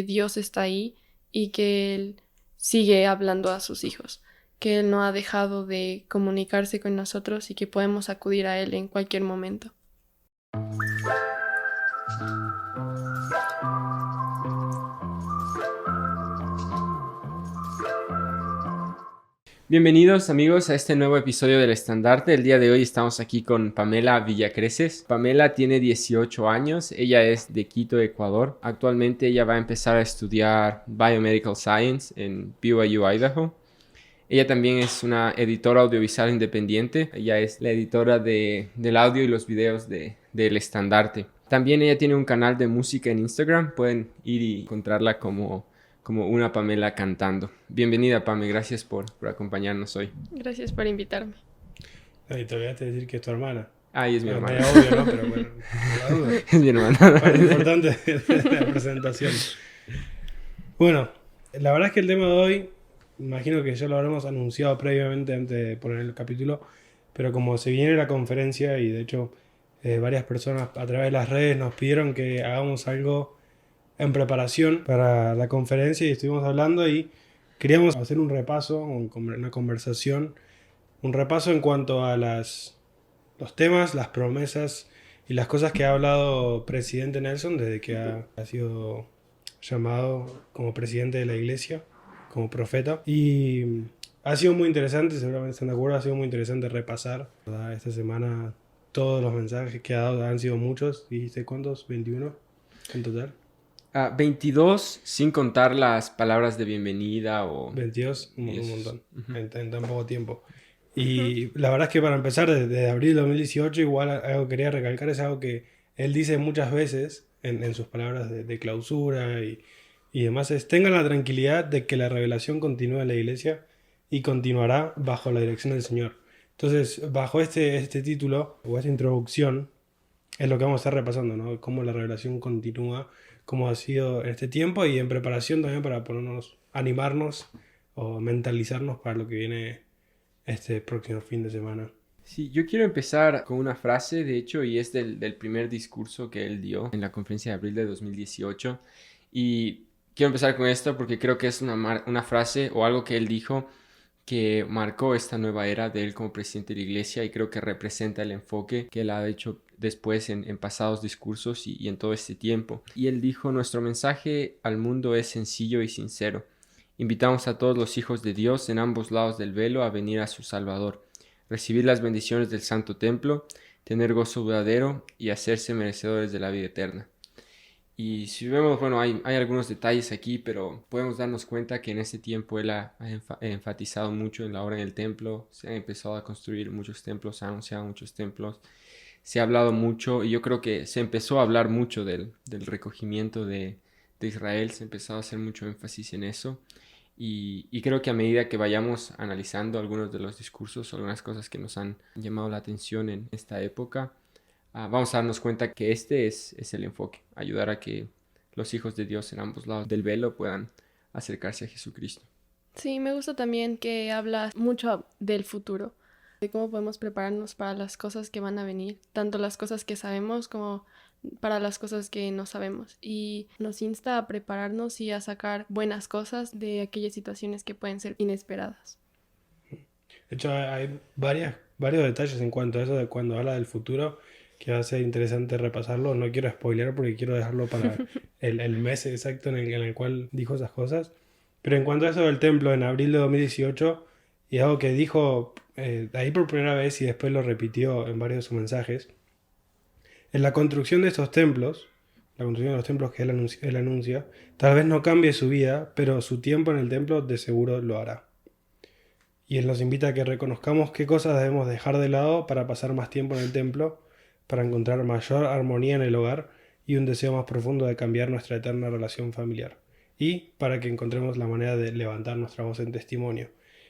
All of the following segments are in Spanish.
Dios está ahí y que Él sigue hablando a sus hijos, que Él no ha dejado de comunicarse con nosotros y que podemos acudir a Él en cualquier momento. Bienvenidos amigos a este nuevo episodio del Estandarte. El día de hoy estamos aquí con Pamela Villacreces. Pamela tiene 18 años, ella es de Quito, Ecuador. Actualmente ella va a empezar a estudiar Biomedical Science en BYU, Idaho. Ella también es una editora audiovisual independiente. Ella es la editora del audio y los videos del Estandarte. También ella tiene un canal de música en Instagram. Pueden ir y encontrarla como una Pamela cantando. Bienvenida, Pame. Gracias por acompañarnos hoy. Gracias por invitarme. Y te olvidaste de decir que es tu hermana. Ay, es mi Bueno, hermana. medio obvio, ¿no? Pero bueno, por la duda. Es mi hermana. Parte importante de la presentación. Bueno, la verdad es que el tema de hoy, imagino que ya lo habremos anunciado previamente antes de poner el capítulo, pero como se viene la conferencia y de hecho varias personas a través de las redes nos pidieron que hagamos algo en preparación para la conferencia y estuvimos hablando y queríamos hacer un repaso, una conversación, un repaso en cuanto a los temas, las promesas y las cosas que ha hablado presidente Nelson desde que ha sido llamado como presidente de la iglesia, como profeta. Y ha sido muy interesante, seguramente están de acuerdo, ha sido muy interesante repasar, ¿verdad? Esta semana todos los mensajes que ha dado han sido muchos. ¿Dijiste cuántos? ¿21 en total? 22 sin contar las palabras de bienvenida o... 22, un Yes. montón, Ujú. en tan poco tiempo. Y la verdad es que para empezar, desde abril de 2018, igual algo que quería recalcar es algo que él dice muchas veces en sus palabras de clausura y demás, es: tengan la tranquilidad de que la revelación continúa en la iglesia y continuará bajo la dirección del Señor. Entonces, bajo este título o esta introducción, es lo que vamos a estar repasando, ¿no? Cómo la revelación continúa, cómo ha sido en este tiempo y en preparación también para ponernos, animarnos o mentalizarnos para lo que viene este próximo fin de semana. Sí, yo quiero empezar con una frase, de hecho, y es del primer discurso que él dio en la conferencia de abril de 2018. Y quiero empezar con esto porque creo que es una frase o algo que él dijo que marcó esta nueva era de él como presidente de la iglesia y creo que representa el enfoque que él ha hecho después en pasados discursos y en todo este tiempo. Y él dijo: nuestro mensaje al mundo es sencillo y sincero. Invitamos a todos los hijos de Dios en ambos lados del velo a venir a su Salvador, recibir las bendiciones del Santo Templo, tener gozo verdadero y hacerse merecedores de la vida eterna. Y si vemos, bueno, hay algunos detalles aquí, pero podemos darnos cuenta que en este tiempo él ha enfatizado mucho en la obra en el templo. Se han empezado a construir muchos templos, se han anunciado muchos templos, se ha hablado mucho y yo creo que se empezó a hablar mucho del recogimiento de Israel, se empezó a hacer mucho énfasis en eso. Y creo que a medida que vayamos analizando algunos de los discursos, algunas cosas que nos han llamado la atención en esta época, vamos a darnos cuenta que este es el enfoque: ayudar a que los hijos de Dios en ambos lados del velo puedan acercarse a Jesucristo. Sí, me gusta también que habla mucho del futuro, de cómo podemos prepararnos para las cosas que van a venir, tanto las cosas que sabemos como para las cosas que no sabemos. Y nos insta a prepararnos y a sacar buenas cosas de aquellas situaciones que pueden ser inesperadas. De hecho, hay varios detalles en cuanto a eso, de cuando habla del futuro, que va a ser interesante repasarlo. No quiero spoilear porque quiero dejarlo para el mes exacto en el cual dijo esas cosas. Pero en cuanto a eso del templo, en abril de 2018, y algo que dijo ahí por primera vez y después lo repitió en varios de sus mensajes, en la construcción de estos templos, la construcción de los templos que él anuncia, tal vez no cambie su vida, pero su tiempo en el templo de seguro lo hará. Y Él nos invita a que reconozcamos qué cosas debemos dejar de lado para pasar más tiempo en el templo, para encontrar mayor armonía en el hogar y un deseo más profundo de cambiar nuestra eterna relación familiar. Y para que encontremos la manera de levantar nuestra voz en testimonio.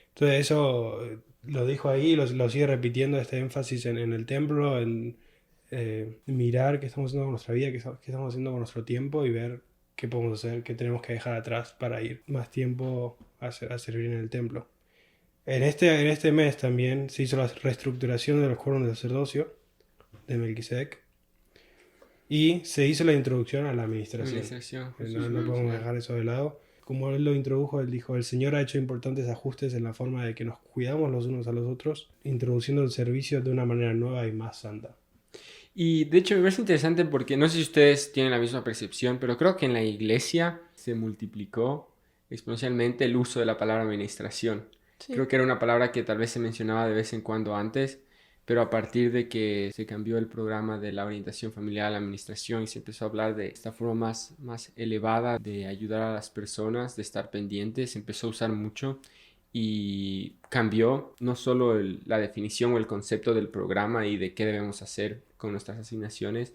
Entonces eso lo dijo ahí, lo sigue repitiendo, este énfasis en el templo, en mirar qué estamos haciendo con nuestra vida, qué estamos haciendo con nuestro tiempo y ver qué podemos hacer, qué tenemos que dejar atrás para ir más tiempo a servir en el templo. En este mes también se hizo la reestructuración de los cuernos de sacerdocio de Melquisedec. y se hizo la introducción a la administración. Administración. No podemos dejar eso de lado. Como él lo introdujo, él dijo, el Señor ha hecho importantes ajustes en la forma de que nos cuidamos los unos a los otros, introduciendo el servicio de una manera nueva y más santa. Y de hecho me parece interesante porque no sé si ustedes tienen la misma percepción, pero creo que en la iglesia se multiplicó exponencialmente el uso de la palabra administración. Sí. Creo que era una palabra que tal vez se mencionaba de vez en cuando antes, pero a partir de que se cambió el programa de la orientación familiar a la administración y se empezó a hablar de esta forma más elevada de ayudar a las personas, de estar pendientes, se empezó a usar mucho y cambió no solo la definición o el concepto del programa y de qué debemos hacer con nuestras asignaciones,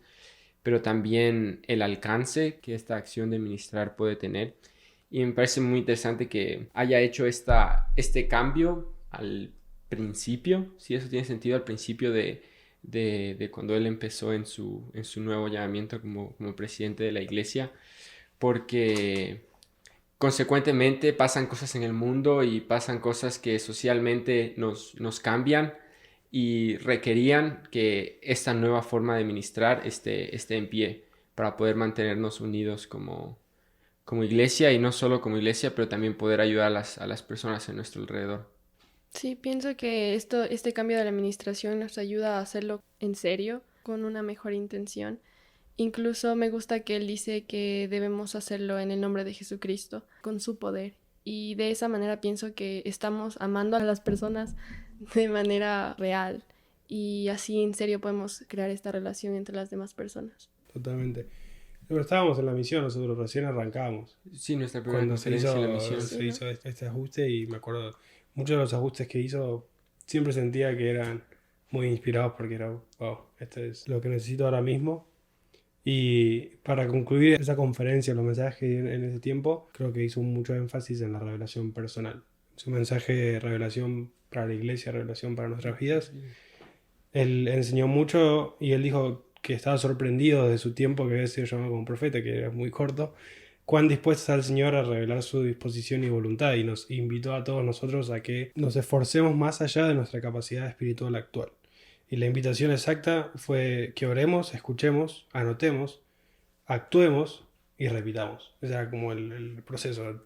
pero también el alcance que esta acción de ministrar puede tener. Y me parece muy interesante que haya hecho este cambio al principio, si eso tiene sentido, al principio de cuando él empezó en su nuevo llamamiento como presidente de la iglesia, porque consecuentemente pasan cosas en el mundo y pasan cosas que socialmente nos cambian y requerían que esta nueva forma de ministrar esté en pie para poder mantenernos unidos como iglesia y no solo como iglesia, pero también poder ayudar a las personas en nuestro alrededor. Sí, pienso que este cambio de la administración nos ayuda a hacerlo en serio, con una mejor intención. Incluso me gusta que él dice que debemos hacerlo en el nombre de Jesucristo, con su poder. Y de esa manera pienso que estamos amando a las personas de manera real. Y así en serio podemos crear esta relación entre las demás personas. Totalmente. Pero estábamos en la misión, nosotros recién arrancábamos. Sí, nuestra primera Cuando se conferencia hizo, en la misión. Sí, se ¿no? hizo este ajuste y me acuerdo, muchos de los ajustes que hizo siempre sentía que eran muy inspirados porque era, wow, esto es lo que necesito ahora mismo. Y para concluir esa conferencia, los mensajes que dio en ese tiempo, creo que hizo mucho énfasis en la revelación personal. Su mensaje de revelación para la iglesia, revelación para nuestras vidas. Él enseñó mucho y él dijo que estaba sorprendido de su tiempo que había sido llamado como profeta, que era muy corto, cuán dispuesto está el Señor a revelar su disposición y voluntad, y nos invitó a todos nosotros a que nos esforcemos más allá de nuestra capacidad espiritual actual. Y la invitación exacta fue que oremos, escuchemos, anotemos, actuemos y repitamos. Ese era como el proceso.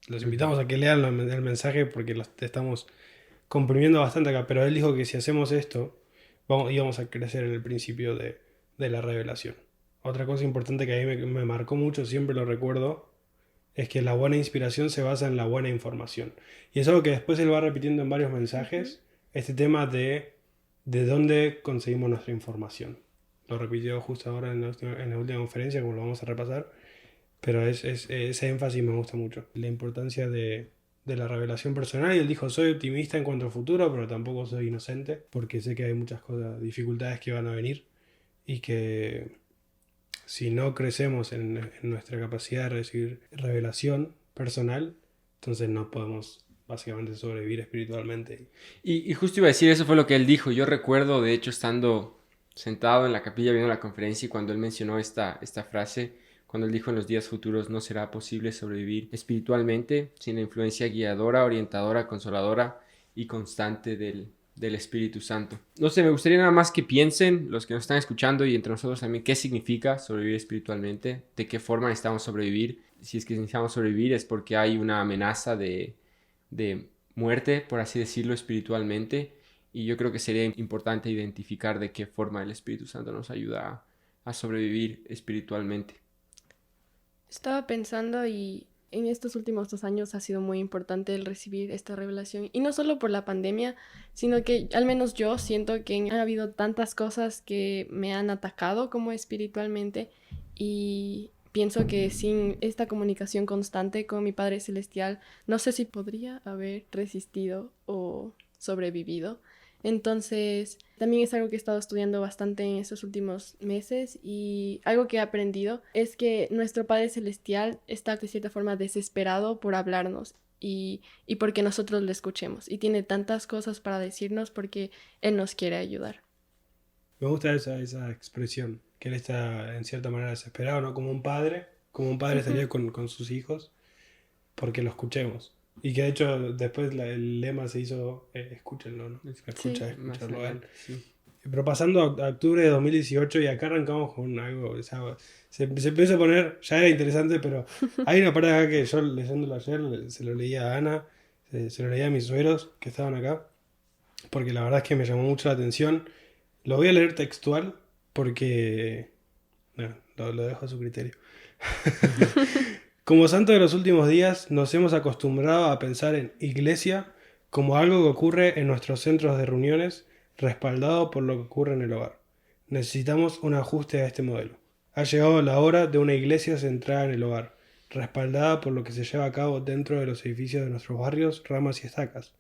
Los invitamos a que lean el mensaje porque lo estamos comprimiendo bastante acá, pero él dijo que si hacemos esto, íbamos a crecer en el principio de la revelación. Otra cosa importante que a mí me marcó mucho, siempre lo recuerdo, es que la buena inspiración se basa en la buena información. Y es algo que después él va repitiendo en varios mensajes, este tema de dónde conseguimos nuestra información. Lo repitió justo ahora en la última conferencia, como lo vamos a repasar, pero ese énfasis me gusta mucho. La importancia de la revelación personal, y él dijo, soy optimista en cuanto al futuro, pero tampoco soy inocente, porque sé que hay muchas cosas, dificultades que van a venir, y que si no crecemos en nuestra capacidad de recibir revelación personal, entonces no podemos básicamente sobrevivir espiritualmente. Y justo iba a decir, eso fue lo que él dijo. Yo recuerdo, de hecho, estando sentado en la capilla viendo la conferencia y cuando él mencionó esta frase, cuando él dijo en los días futuros no será posible sobrevivir espiritualmente sin la influencia guiadora, orientadora, consoladora y constante del Espíritu Santo. No sé, me gustaría nada más que piensen, los que nos están escuchando y entre nosotros también, qué significa sobrevivir espiritualmente, de qué forma necesitamos sobrevivir. Si es que necesitamos sobrevivir es porque hay una amenaza de muerte, por así decirlo, espiritualmente. Y yo creo que sería importante identificar de qué forma el Espíritu Santo nos ayuda a sobrevivir espiritualmente. Estaba pensando y en estos últimos 2 años ha sido muy importante el recibir esta revelación. Y no solo por la pandemia, sino que al menos yo siento que ha habido tantas cosas que me han atacado como espiritualmente. Y pienso que sin esta comunicación constante con mi Padre Celestial, no sé si podría haber resistido o sobrevivido. Entonces, también es algo que he estado estudiando bastante en estos últimos meses y algo que he aprendido es que nuestro Padre Celestial está de cierta forma desesperado por hablarnos y porque nosotros le escuchemos. Y tiene tantas cosas para decirnos porque Él nos quiere ayudar. Me gusta esa expresión, que él está en cierta manera desesperado, ¿no? Como un padre estaría con sus hijos, porque lo escuchemos. Y que de hecho después el lema se hizo, escúchenlo, ¿no? Sí. Escucharlo a él. Sí. Pero pasando a octubre de 2018 y acá arrancamos con algo, o sea, se empieza a poner, ya era interesante, pero hay una parte acá que yo leyéndolo ayer se lo leía a Ana, se lo leía a mis suegros que estaban acá, porque la verdad es que me llamó mucho la atención. Lo voy a leer textual porque... No, lo dejo a su criterio. Como santo de los últimos días, nos hemos acostumbrado a pensar en iglesia como algo que ocurre en nuestros centros de reuniones, respaldado por lo que ocurre en el hogar. Necesitamos un ajuste a este modelo. Ha llegado la hora de una iglesia centrada en el hogar, respaldada por lo que se lleva a cabo dentro de los edificios de nuestros barrios, ramas y estacas.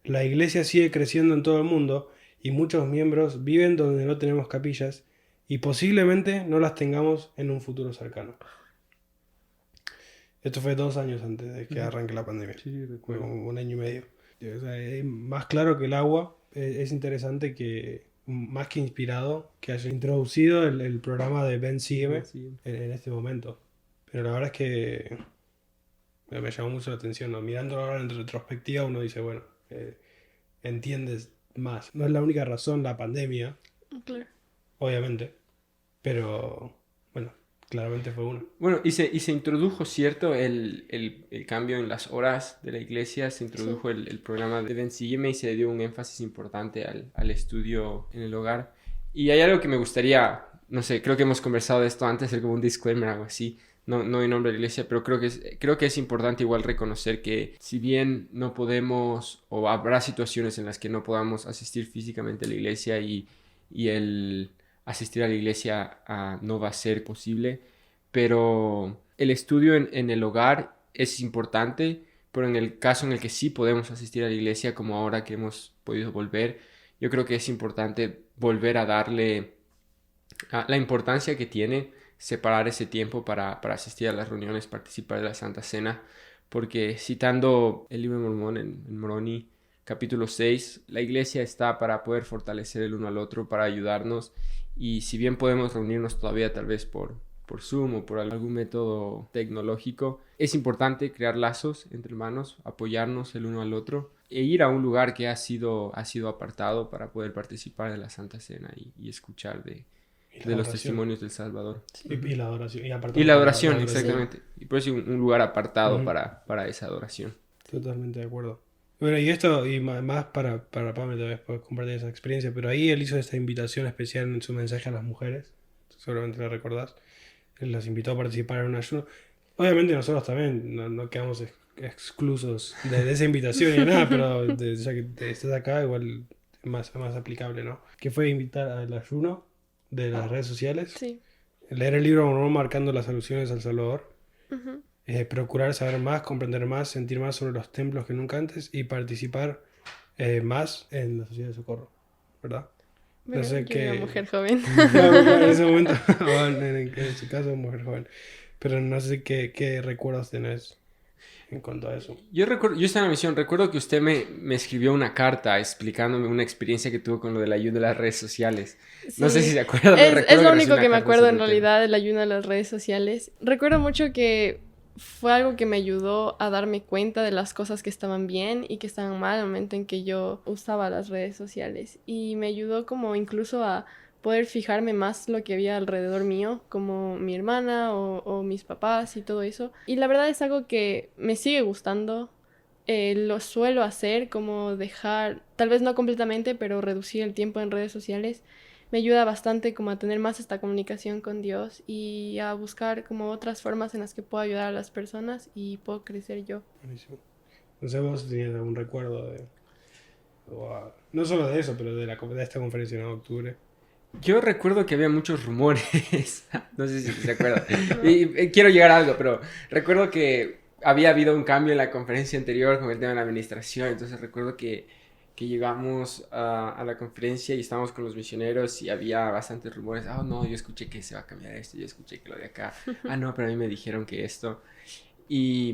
La iglesia sigue creciendo en todo el mundo y muchos miembros viven donde no tenemos capillas y posiblemente no las tengamos en un futuro cercano. Esto fue 2 años antes de que arranque la pandemia. Sí, Fue recuerdo. como 1 año y medio. O sea, es más claro que el agua. Es interesante que, más que inspirado, que haya introducido el programa de Ven Sígueme Sí. en este momento. Pero la verdad es que me llamó mucho la atención, ¿no? Mirándolo ahora en retrospectiva, uno dice, bueno, entiendes más. No es la única razón la pandemia, Claro. obviamente, pero bueno, claramente fue una. Bueno, y se introdujo, ¿cierto? El cambio en las horas de la iglesia, se introdujo Sí. el programa de Ven Sígueme y se dio un énfasis importante al estudio en el hogar. Y hay algo que me gustaría, no sé, creo que hemos conversado de esto antes, hacer como un disclaimer, algo así, no en nombre de la iglesia, pero creo que es importante igual reconocer que si bien no podemos, o habrá situaciones en las que no podamos asistir físicamente a la iglesia y el asistir a la iglesia no va a ser posible, pero el estudio en el hogar es importante, pero en el caso en el que sí podemos asistir a la iglesia, como ahora que hemos podido volver, yo creo que es importante volver a darle la importancia que tiene separar ese tiempo para asistir a las reuniones, participar de la Santa Cena, porque citando el libro de Mormón en Moroni, capítulo 6, la iglesia está para poder fortalecer el uno al otro, para ayudarnos, y si bien podemos reunirnos todavía tal vez por Zoom o por algún método tecnológico, es importante crear lazos entre hermanos, apoyarnos el uno al otro e ir a un lugar que ha sido apartado para poder participar de la Santa Cena y escuchar de Y la los adoración. testimonios del Salvador. Y la adoración. Y aparte Y la la adoración, adoración. exactamente. Y por eso un lugar apartado Ujú. para esa adoración. Totalmente de acuerdo. Bueno, y esto, y más para Pame, tal vez puedes compartir esa experiencia, pero ahí él hizo esta invitación especial en su mensaje a las mujeres, seguramente lo recordás. Él las invitó a participar en un ayuno. Obviamente nosotros también no quedamos exclusos de esa invitación ni nada, pero ya que estás acá, igual es más aplicable, ¿no? Que fue invitar al ayuno de las redes sociales, Sí. leer el libro Mormón marcando las alusiones al Salvador, Ujú. procurar saber más, comprender más, sentir más sobre los templos que nunca antes y participar más en la sociedad de socorro, ¿verdad? Bueno, No sé yo era qué... mujer joven. Claro, en ese momento, o en su caso, mujer joven. Pero no sé qué recuerdos tenés en cuanto a eso. Yo estaba en la misión, recuerdo que usted me escribió una carta explicándome una experiencia que tuvo con lo del ayuno de las redes sociales. No sé si Sí, se acuerda, pero es recuerdo lo que recibí único una que me carta acuerdo sobre en el tema. realidad del ayuno a las redes sociales. Recuerdo mucho que fue algo que me ayudó a darme cuenta de las cosas que estaban bien y que estaban mal al momento en que yo usaba las redes sociales. Y me ayudó como incluso a poder fijarme más lo que había alrededor mío, como mi hermana o mis papás y todo eso. Y la verdad es algo que me sigue gustando. Lo suelo hacer, como dejar, tal vez no completamente, pero reducir el tiempo en redes sociales. Me ayuda bastante como a tener más esta comunicación con Dios y a buscar como otras formas en las que puedo ayudar a las personas y puedo crecer yo. Buenísimo. No sé vos si tenías algún recuerdo de... no solo de eso, pero de esta conferencia en octubre. Yo recuerdo que había muchos rumores, no sé si se acuerda, No. y quiero llegar a algo, pero recuerdo que había habido un cambio en la conferencia anterior con el tema de la administración, entonces recuerdo que llegamos a la conferencia y estábamos con los misioneros y había bastantes rumores, no, yo escuché que se va a cambiar esto, yo escuché que lo de acá, no, pero a mí me dijeron que esto, y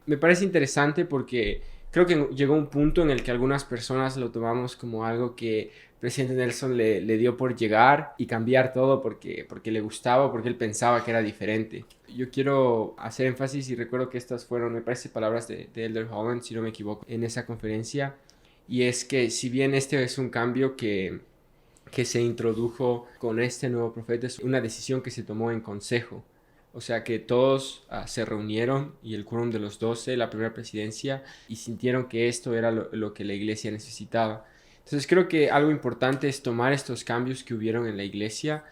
me parece interesante porque creo que llegó un punto en el que algunas personas lo tomamos como algo que presidente Nelson le dio por llegar y cambiar todo porque le gustaba, porque él pensaba que era diferente. Yo quiero hacer énfasis y recuerdo que estas fueron, me parece, palabras de Elder Holland, si no me equivoco, en esa conferencia. Y es que si bien este es un cambio que que se introdujo con este nuevo profeta es una decisión que se tomó en consejo. O sea que todos se reunieron y el quórum de los 12, la primera presidencia, y sintieron que esto era lo que la iglesia necesitaba. Entonces creo que algo importante es tomar estos cambios que hubieron en la iglesia,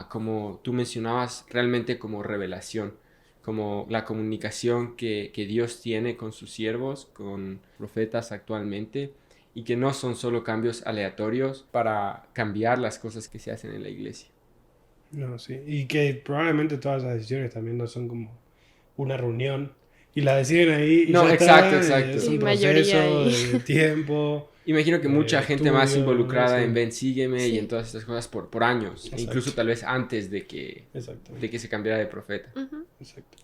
como tú mencionabas, realmente como revelación, como la comunicación que Dios tiene con sus siervos, con profetas actualmente, y que no son solo cambios aleatorios para cambiar las cosas que se hacen en la iglesia. No, sí. Y que probablemente todas las decisiones también no son como una reunión y la deciden ahí y No, ya exacto, está. exacto. Es Y un mayoría proceso ahí. de tiempo, Imagino que de mucha gente más estudio, ¿no? involucrada en Sí. Ven, Sígueme y en Sí. todas estas cosas por años, e incluso Exacto. tal vez antes de que Exactamente. se cambiara de profeta. Ujú. Exacto.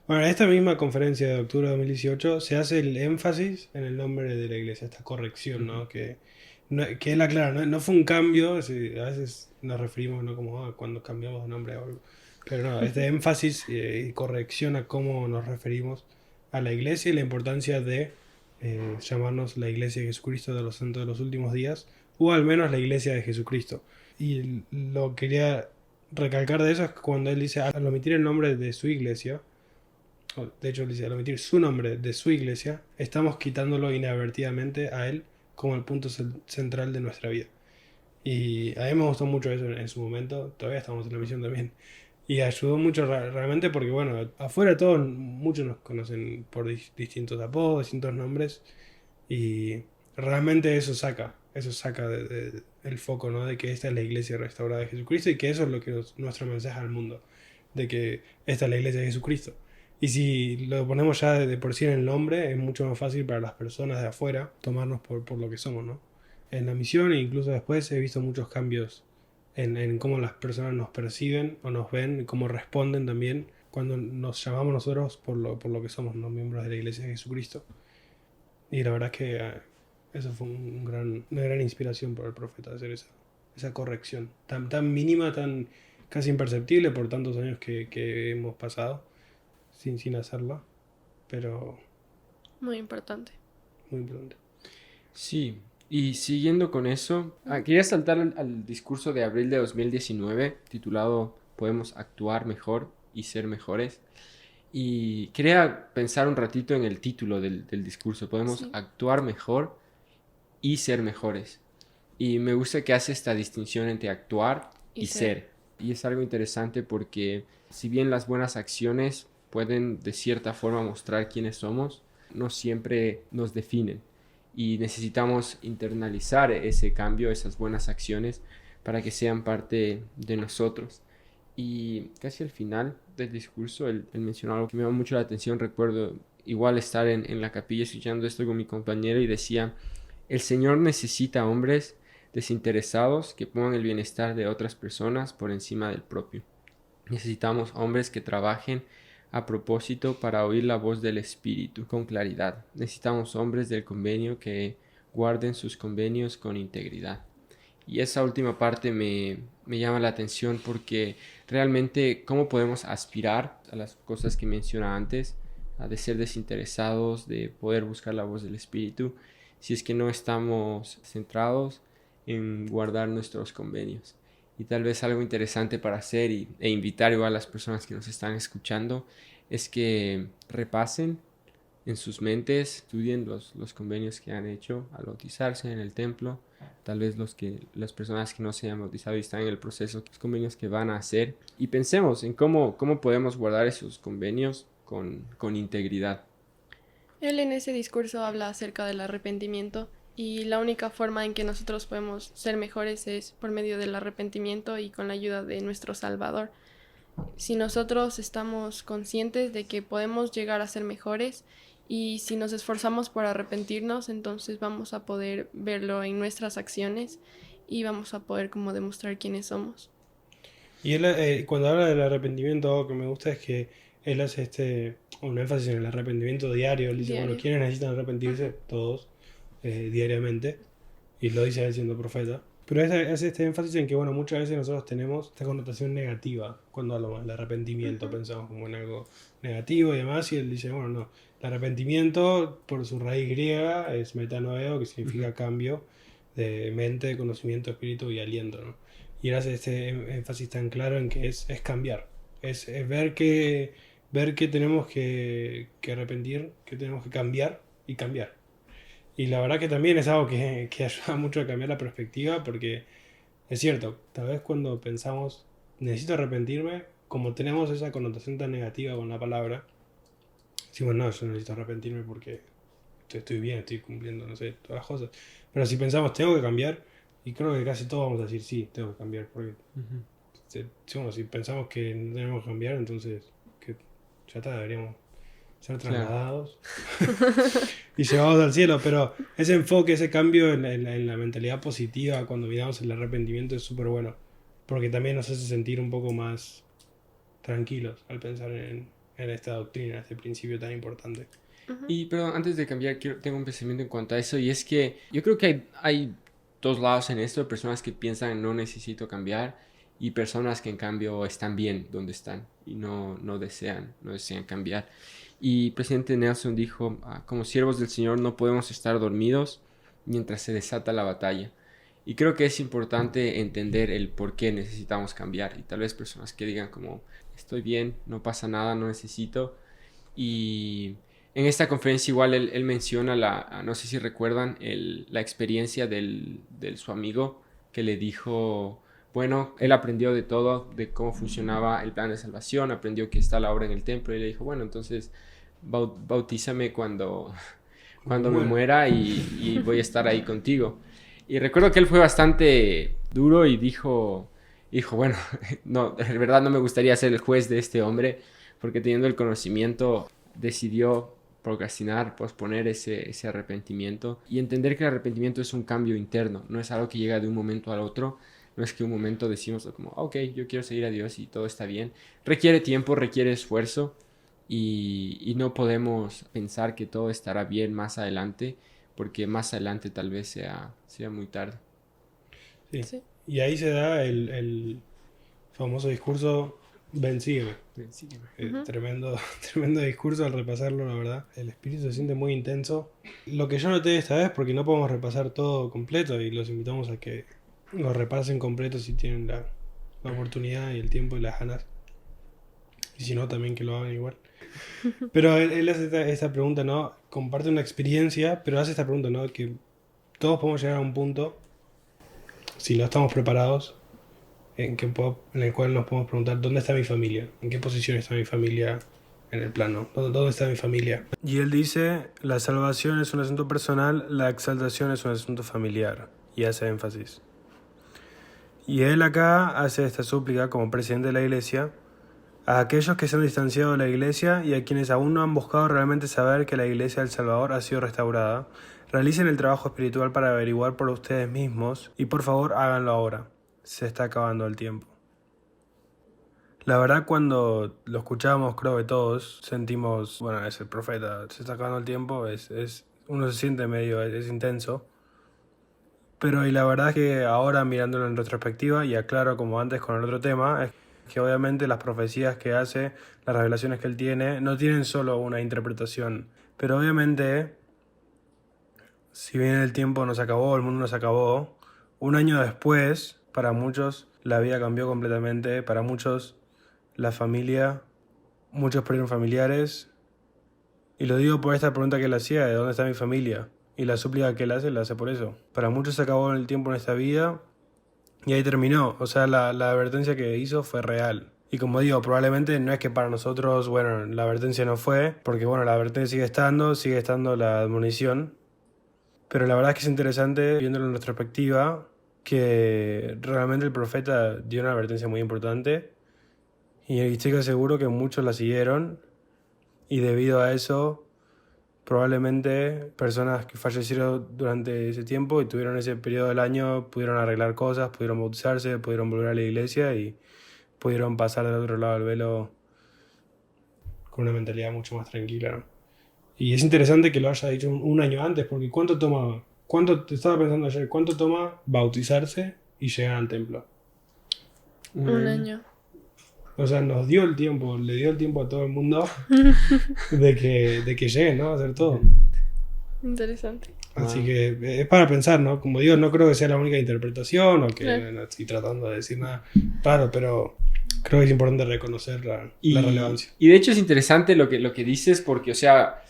Bueno, en esta misma conferencia de octubre de 2018 se hace el énfasis en el nombre de la iglesia, esta corrección, Ujú. ¿no? Que él aclara, no fue un cambio, a veces nos referimos, ¿no? Como cuando cambiamos de nombre o algo. Pero no, este énfasis y corrección a cómo nos referimos a la iglesia y la importancia de llamarnos la iglesia de Jesucristo de los santos de los últimos días, o al menos la iglesia de Jesucristo. Y lo quería recalcar de eso es cuando él dice, al omitir el nombre de su iglesia, de hecho, dice, al omitir su nombre de su iglesia, estamos quitándolo inadvertidamente a él como el punto central de nuestra vida. Y a mí me gustó mucho eso en su momento, todavía estamos en la misión también. Y ayudó mucho realmente porque, bueno, afuera todos, muchos nos conocen por distintos apodos, distintos nombres. Y realmente eso saca el foco, ¿no? De que esta es la iglesia restaurada de Jesucristo y que eso es lo que nuestro mensaje al mundo, de que esta es la iglesia de Jesucristo. Y si lo ponemos ya de por sí en el nombre, es mucho más fácil para las personas de afuera tomarnos por lo que somos, ¿no? En la misión e incluso después he visto muchos cambios en cómo las personas nos perciben o nos ven, y cómo responden también cuando nos llamamos nosotros por lo que somos, ¿no? Miembros de la iglesia de Jesucristo. Y la verdad es que eso fue una gran inspiración para el profeta hacer esa corrección tan mínima, tan casi imperceptible por tantos años que hemos pasado sin hacerla, pero Muy importante. muy importante. Sí, y siguiendo con eso, quería saltar al discurso de abril de 2019 titulado Podemos actuar mejor y ser mejores. Y quería pensar un ratito en el título del discurso, Podemos Sí. actuar mejor y ser mejores. Y me gusta que hace esta distinción entre actuar Y y ser. ser. Y es algo interesante porque si bien las buenas acciones pueden de cierta forma mostrar quiénes somos, no siempre nos definen. Y necesitamos internalizar ese cambio, esas buenas acciones, para que sean parte de nosotros. Y casi al final del discurso, él mencionó algo que me llamó mucho la atención. Recuerdo igual estar en la capilla escuchando esto con mi compañero y decía, el Señor necesita hombres desinteresados que pongan el bienestar de otras personas por encima del propio. Necesitamos hombres que trabajen a propósito para oír la voz del Espíritu con claridad. Necesitamos hombres del convenio que guarden sus convenios con integridad. Y esa última parte me llama la atención porque realmente cómo podemos aspirar a las cosas que menciona antes, de ser desinteresados, de poder buscar la voz del Espíritu, si es que no estamos centrados en guardar nuestros convenios. Y tal vez algo interesante para hacer e invitar igual a las personas que nos están escuchando es que repasen en sus mentes, estudien los convenios que han hecho al bautizarse en el templo, tal vez las personas que no se han bautizado y están en el proceso, los convenios que van a hacer, y pensemos en cómo podemos guardar esos convenios con integridad. Él en ese discurso habla acerca del arrepentimiento y la única forma en que nosotros podemos ser mejores es por medio del arrepentimiento y con la ayuda de nuestro Salvador. Si nosotros estamos conscientes de que podemos llegar a ser mejores y si nos esforzamos por arrepentirnos, entonces vamos a poder verlo en nuestras acciones y vamos a poder como demostrar quiénes somos. Y él, cuando habla del arrepentimiento, algo que me gusta es que él hace un énfasis en el arrepentimiento diario. Él dice, bueno, Diario. ¿quiénes necesitan arrepentirse? Todos, diariamente. Y lo dice él siendo profeta. Pero hace este énfasis en que, bueno, muchas veces nosotros tenemos esta connotación negativa cuando hablamos del arrepentimiento. Pensamos como en algo negativo y demás. Y él dice, bueno, no. El arrepentimiento, por su raíz griega, es metanoeo, que significa cambio. de mente, conocimiento, espíritu y aliento, ¿no? Y él hace este énfasis tan claro en que es cambiar, es ver que tenemos que arrepentir, que tenemos que cambiar y cambiar. Y la verdad que también es algo que ayuda mucho a cambiar la perspectiva porque es cierto, tal vez cuando pensamos necesito arrepentirme, como tenemos esa connotación tan negativa con la palabra, decimos no, yo no necesito arrepentirme porque estoy bien, estoy cumpliendo, no sé, todas las cosas. Pero si pensamos tengo que cambiar, y creo que casi todos vamos a decir sí, tengo que cambiar, porque bueno, si pensamos que no tenemos que cambiar, entonces que ya está, deberíamos ser trasladados y llevados al cielo. Pero ese enfoque, ese cambio en la mentalidad positiva cuando miramos el arrepentimiento es súper bueno, porque también nos hace sentir un poco más tranquilos al pensar en esta doctrina, este principio tan importante. Y pero antes de cambiar, tengo un pensamiento en cuanto a eso, y es que yo creo que hay dos lados en esto, personas que piensan no necesito cambiar y personas que en cambio están bien donde están y no desean cambiar. Y presidente Nelson dijo, como siervos del Señor no podemos estar dormidos mientras se desata la batalla. Y creo que es importante entender el por qué necesitamos cambiar. Y tal vez personas que digan como, estoy bien, no pasa nada, no necesito. Y en esta conferencia igual él menciona, no sé si recuerdan, la experiencia de su amigo que le dijo, bueno, él aprendió de todo, de cómo funcionaba el plan de salvación, aprendió que está la obra en el templo y le dijo, bueno, entonces bautízame cuando me muera y voy a estar ahí contigo. Y recuerdo que él fue bastante duro y dijo, bueno, no, de verdad no me gustaría ser el juez de este hombre, porque teniendo el conocimiento decidió procrastinar, posponer ese arrepentimiento y entender que el arrepentimiento es un cambio interno, no es algo que llega de un momento al otro, no es que un momento decimos como, ok, yo quiero seguir a Dios y todo está bien. Requiere tiempo, requiere esfuerzo y no podemos pensar que todo estará bien más adelante, porque más adelante tal vez sea muy tarde. Sí. Sí. Y ahí se da el famoso discurso, ven, sígueme. Tremendo discurso al repasarlo, la verdad. El espíritu se siente muy intenso. Lo que yo noté esta vez, porque no podemos repasar todo completo, y los invitamos a que lo repasen completo si tienen la oportunidad y el tiempo y las ganas. Y si no, también que lo hagan igual. Pero él hace esta pregunta, ¿no? Comparte una experiencia, pero hace esta pregunta, ¿no? Que todos podemos llegar a un punto, si no estamos preparados, en el cual nos podemos preguntar, ¿dónde está mi familia? ¿En qué posición está mi familia en el plano? ¿Dónde está mi familia? Y él dice, la salvación es un asunto personal, la exaltación es un asunto familiar. Y hace énfasis. Y él acá hace esta súplica como presidente de la iglesia a aquellos que se han distanciado de la iglesia y a quienes aún no han buscado realmente saber que la iglesia del Salvador ha sido restaurada. Realicen el trabajo espiritual para averiguar por ustedes mismos y por favor háganlo ahora. Se está acabando el tiempo. La verdad, cuando lo escuchamos, creo que todos sentimos, bueno, es el profeta, se está acabando el tiempo, uno se siente medio, es intenso. Pero y la verdad es que ahora mirándolo en retrospectiva, y aclaro como antes con el otro tema, es que obviamente las profecías que hace, las revelaciones que él tiene, no tienen solo una interpretación. Pero obviamente, si bien el tiempo nos acabó, el mundo nos acabó, un año después, para muchos la vida cambió completamente, para muchos la familia, muchos perdieron familiares. Y lo digo por esta pregunta que él hacía, ¿de dónde está mi familia? Y la súplica que él hace, la hace por eso. Para muchos se acabó el tiempo en esta vida y ahí terminó. O sea, la advertencia que hizo fue real. Y como digo, probablemente no es que para nosotros, bueno, la advertencia no fue, porque bueno, la advertencia sigue estando la admonición. Pero la verdad es que es interesante, viéndolo en retrospectiva, que realmente el profeta dio una advertencia muy importante y estoy seguro que muchos la siguieron y debido a eso probablemente personas que fallecieron durante ese tiempo y tuvieron ese periodo del año pudieron arreglar cosas, pudieron bautizarse, pudieron volver a la iglesia y pudieron pasar del otro lado del velo con una mentalidad mucho más tranquila, ¿no? Y es interesante que lo haya dicho un año antes, porque te estaba pensando ayer, ¿cuánto toma bautizarse y llegar al templo? Un año. O sea, le dio el tiempo a todo el mundo de que lleguen, ¿no? A hacer todo. Interesante. Así Wow. que es para pensar, ¿no? Como digo, no creo que sea la única interpretación o que Claro. no estoy tratando de decir nada raro, pero creo que es importante reconocer la relevancia. Y de hecho es interesante lo que dices porque, o sea,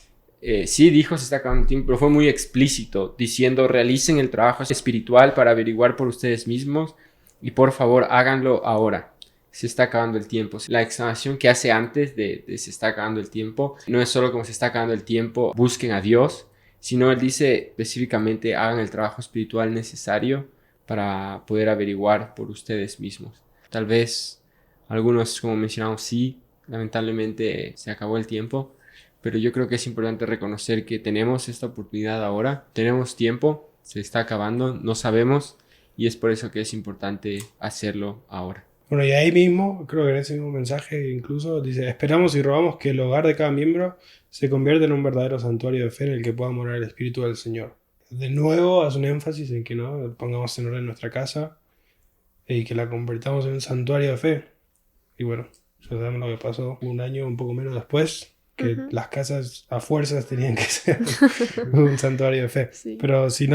sí dijo se está acabando el tiempo, pero fue muy explícito, diciendo realicen el trabajo espiritual para averiguar por ustedes mismos y por favor háganlo ahora. Se está acabando el tiempo. La exclamación que hace antes de se está acabando el tiempo no es solo como se está acabando el tiempo, busquen a Dios, sino él dice específicamente hagan el trabajo espiritual necesario para poder averiguar por ustedes mismos. Tal vez algunos, como mencionamos, sí, lamentablemente se acabó el tiempo, pero yo creo que es importante reconocer que tenemos esta oportunidad ahora, tenemos tiempo, se está acabando, no sabemos y es por eso que es importante hacerlo ahora. Bueno, y ahí mismo, creo que en ese mismo mensaje incluso dice, esperamos y rogamos que el hogar de cada miembro se convierta en un verdadero santuario de fe en el que pueda morar el Espíritu del Señor. De nuevo, hace un énfasis en que no pongamos en orden nuestra casa y que la convertamos en un santuario de fe. Y bueno, ya sabemos lo que pasó un año, un poco menos después, que Ujú. las casas a fuerzas tenían que ser un santuario de fe. Sí. Pero si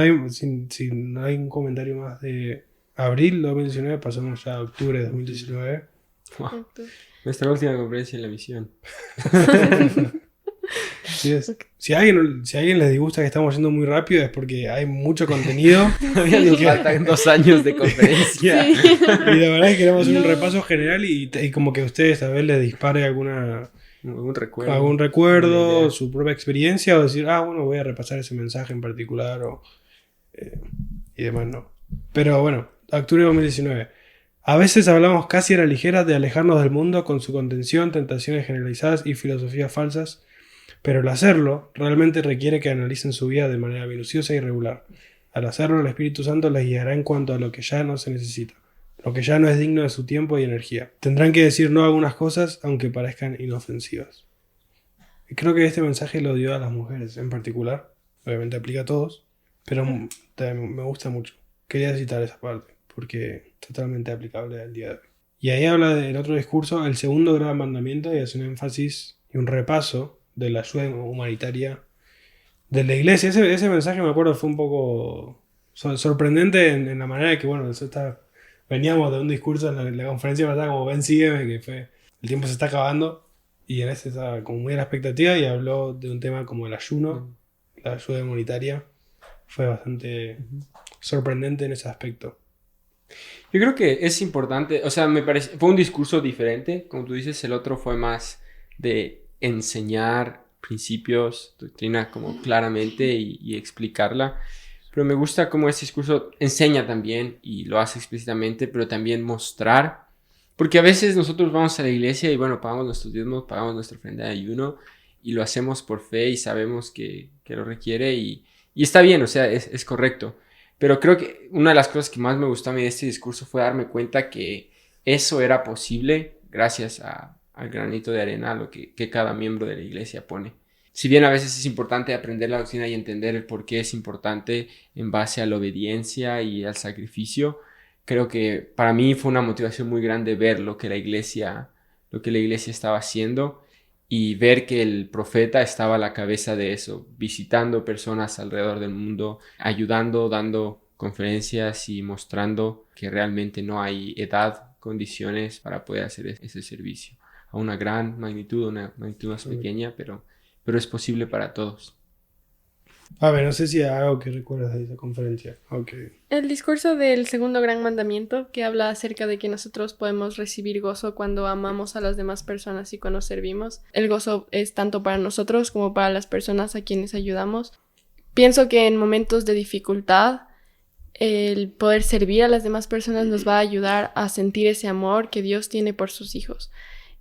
si no hay un comentario más de abril de 2019, pasamos ya a octubre de 2019. Wow. Exacto. Nuestra última conferencia en la misión. Así es. Ok. Si a alguien les disgusta que estamos yendo muy rápido es porque hay mucho contenido Todavía nos faltan 2 años de conferencia. Sí. y la verdad es que queremos hacer un No. repaso general y como que a ustedes a ver les dispare algún Un recuerdo, una idea. su propia experiencia o decir, bueno, voy a repasar ese mensaje en particular y demás, no. Pero bueno, octubre de 2019. A veces hablamos casi a la ligera de alejarnos del mundo con su contención, tentaciones generalizadas y filosofías falsas, pero el hacerlo realmente requiere que analicen su vida de manera minuciosa y regular. Al hacerlo, el Espíritu Santo les guiará en cuanto a lo que ya no se necesita, lo que ya no es digno de su tiempo y energía. Tendrán que decir no a algunas cosas, aunque parezcan inofensivas. Y creo que este mensaje lo dio a las mujeres en particular. Obviamente aplica a todos, pero me gusta mucho. Quería citar esa parte, porque es totalmente aplicable al día de hoy. Y ahí habla del otro discurso, el segundo gran mandamiento, y hace un énfasis y un repaso de la ayuda humanitaria de la iglesia. Ese mensaje, me acuerdo, fue un poco sorprendente en la manera de que, bueno, veníamos de un discurso en la conferencia pasada como ven, sígueme, que fue el tiempo se está acabando, y en ese estaba como muy a la expectativa y habló de un tema como el ayuno, la ayuda humanitaria. Fue bastante sorprendente en ese aspecto. Yo creo que es importante, o sea, me parece, fue un discurso diferente, como tú dices, el otro fue más de enseñar principios, doctrina como claramente y explicarla, pero me gusta cómo ese discurso enseña también y lo hace explícitamente, pero también mostrar, porque a veces nosotros vamos a la iglesia y bueno, pagamos nuestros diezmos, pagamos nuestra ofrenda de ayuno y lo hacemos por fe y sabemos que lo requiere y está bien, o sea, es correcto. Pero creo que una de las cosas que más me gustó a mí de este discurso fue darme cuenta que eso era posible gracias al granito de arena, a lo que cada miembro de la iglesia pone. Si bien a veces es importante aprender la doctrina y entender el por qué es importante en base a la obediencia y al sacrificio, creo que para mí fue una motivación muy grande ver lo que la iglesia estaba haciendo y ver que el profeta estaba a la cabeza de eso, visitando personas alrededor del mundo, ayudando, dando conferencias y mostrando que realmente no hay edad, condiciones para poder hacer ese servicio. A una gran magnitud, una magnitud más pequeña, pero es posible para todos. A ver, no sé si hay algo que recuerdas de esa conferencia. Okay. El discurso del segundo gran mandamiento que habla acerca de que nosotros podemos recibir gozo cuando amamos a las demás personas y cuando servimos. El gozo es tanto para nosotros como para las personas a quienes ayudamos. Pienso que en momentos de dificultad el poder servir a las demás personas nos va a ayudar a sentir ese amor que Dios tiene por sus hijos.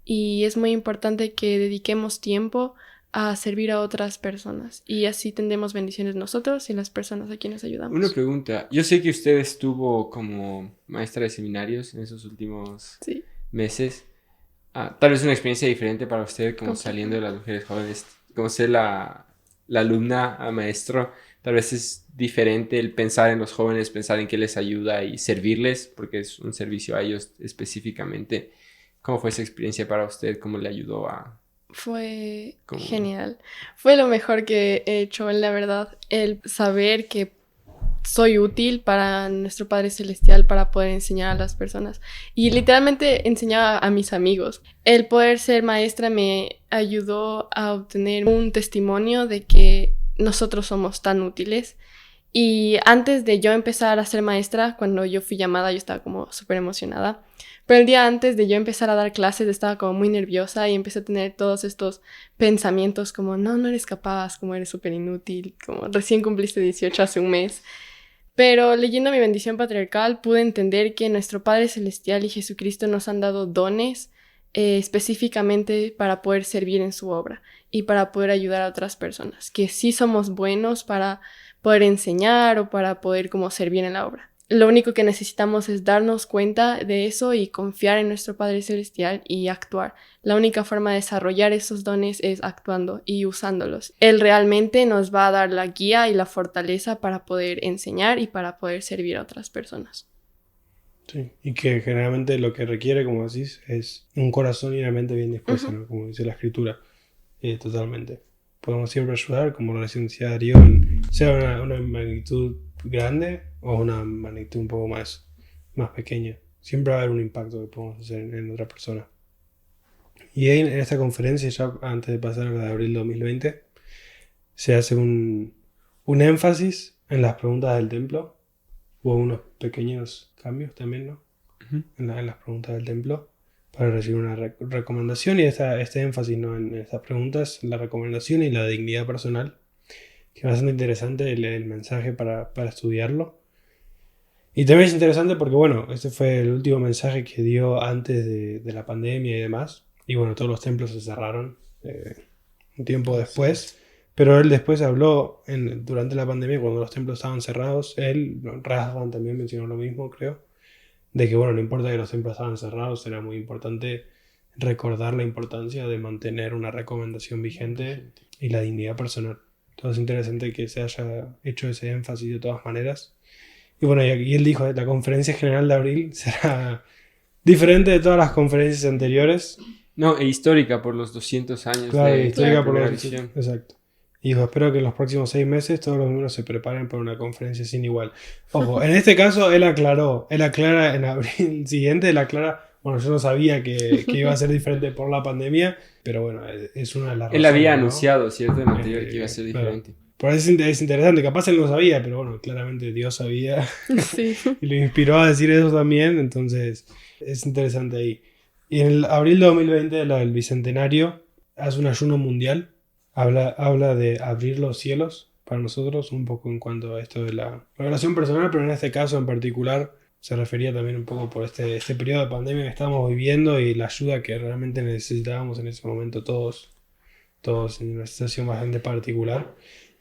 Y es muy importante que dediquemos tiempo a servir a otras personas y así tendremos bendiciones nosotros y las personas a quienes ayudamos. Una pregunta, yo sé que usted estuvo como maestra de seminarios en esos últimos Sí. meses. Tal vez una experiencia diferente para usted como saliendo de las mujeres jóvenes, como ser la alumna a maestro, tal vez es diferente el pensar en los jóvenes, pensar en qué les ayuda y servirles, porque es un servicio a ellos específicamente. ¿Cómo fue esa experiencia para usted? ¿Cómo le ayudó a Fue ¿Cómo? genial. Fue lo mejor que he hecho, la verdad. El saber que soy útil para nuestro Padre Celestial para poder enseñar a las personas. Y literalmente enseñaba a mis amigos. El poder ser maestra me ayudó a obtener un testimonio de que nosotros somos tan útiles. Y antes de yo empezar a ser maestra, cuando yo fui llamada, yo estaba como súper emocionada. Pero el día antes de yo empezar a dar clases, estaba como muy nerviosa y empecé a tener todos estos pensamientos como, no eres capaz, como eres súper inútil, como recién cumpliste 18 hace un mes. Pero leyendo mi bendición patriarcal pude entender que nuestro Padre Celestial y Jesucristo nos han dado dones específicamente para poder servir en su obra y para poder ayudar a otras personas, que sí somos buenos para poder enseñar o para poder como servir en la obra. Lo único que necesitamos es darnos cuenta de eso y confiar en nuestro Padre Celestial y actuar. La única forma de desarrollar esos dones es actuando y usándolos. Él realmente nos va a dar la guía y la fortaleza para poder enseñar y para poder servir a otras personas. Sí, y que generalmente lo que requiere, como decís, es un corazón y una mente bien dispuesta, ¿no? Como dice la escritura, totalmente. Podemos siempre ayudar, como lo decía Darío, sea una magnitud grande o una magnitud un poco más pequeña. Siempre va a haber un impacto que podemos hacer en otra persona. Y ahí, en esta conferencia, ya antes de pasar a la de abril de 2020, se hace un énfasis en las preguntas del templo. Hubo unos pequeños cambios también, ¿no? Ujú. En las preguntas del templo para recibir una recomendación y este énfasis, ¿no? En estas preguntas, la recomendación y la dignidad personal, que es bastante interesante el mensaje para estudiarlo. Y también es interesante porque, bueno, este fue el último mensaje que dio antes de la pandemia y demás. Y bueno, todos los templos se cerraron un tiempo después. Pero él después habló durante la pandemia, cuando los templos estaban cerrados. Él, Razvan también mencionó lo mismo, creo. De que, bueno, no importa que los templos estaban cerrados, era muy importante recordar la importancia de mantener una recomendación vigente y la dignidad personal. Entonces es interesante que se haya hecho ese énfasis de todas maneras. Y bueno, y él dijo, la conferencia general de abril será diferente de todas las conferencias anteriores. No, e histórica por los 200 años Claro, de histórica la por primera los... visión. Exacto. Y dijo, espero que en los próximos 6 meses todos los miembros se preparen para una conferencia sin igual. Ojo, en este caso él aclara en abril siguiente, él aclara, bueno, yo no sabía que iba a ser diferente por la pandemia, pero bueno, es una de las razones. Él había ¿no? anunciado, ¿cierto? En anterior que iba a ser Claro. diferente. Por eso es interesante, capaz él no sabía, pero bueno, claramente Dios sabía Sí. y lo inspiró a decir eso también, entonces es interesante ahí. Y en el abril de 2020, el bicentenario, hace un ayuno mundial, habla de abrir los cielos para nosotros, un poco en cuanto a esto de la revelación personal, pero en este caso en particular se refería también un poco por este periodo de pandemia que estamos viviendo y la ayuda que realmente necesitábamos en ese momento todos en una situación bastante particular.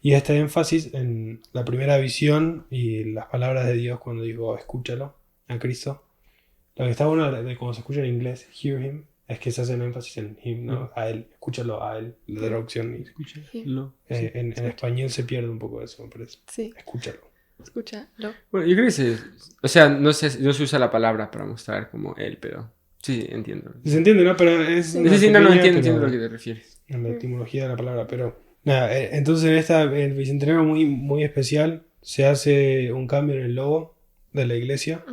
Y este énfasis en la primera visión y las palabras de Dios cuando digo escúchalo a Cristo. Lo que está bueno de cómo se escucha en inglés, hear him, es que se hace un énfasis en him, ¿no? A él, escúchalo a él, la traducción. Escúchalo. En español se pierde un poco eso, me parece. Sí, Escúchalo. escúchalo. Bueno, yo creo que o sea, no se usa la palabra para mostrar como él, pero sí, entiendo. Se entiende, ¿no? Pero es Sí, una sí, no, pequeña, entiendo pero lo que te refieres. en la etimología de la palabra, pero nada, entonces el bicentenario muy, muy especial, se hace un cambio en el logo de la iglesia.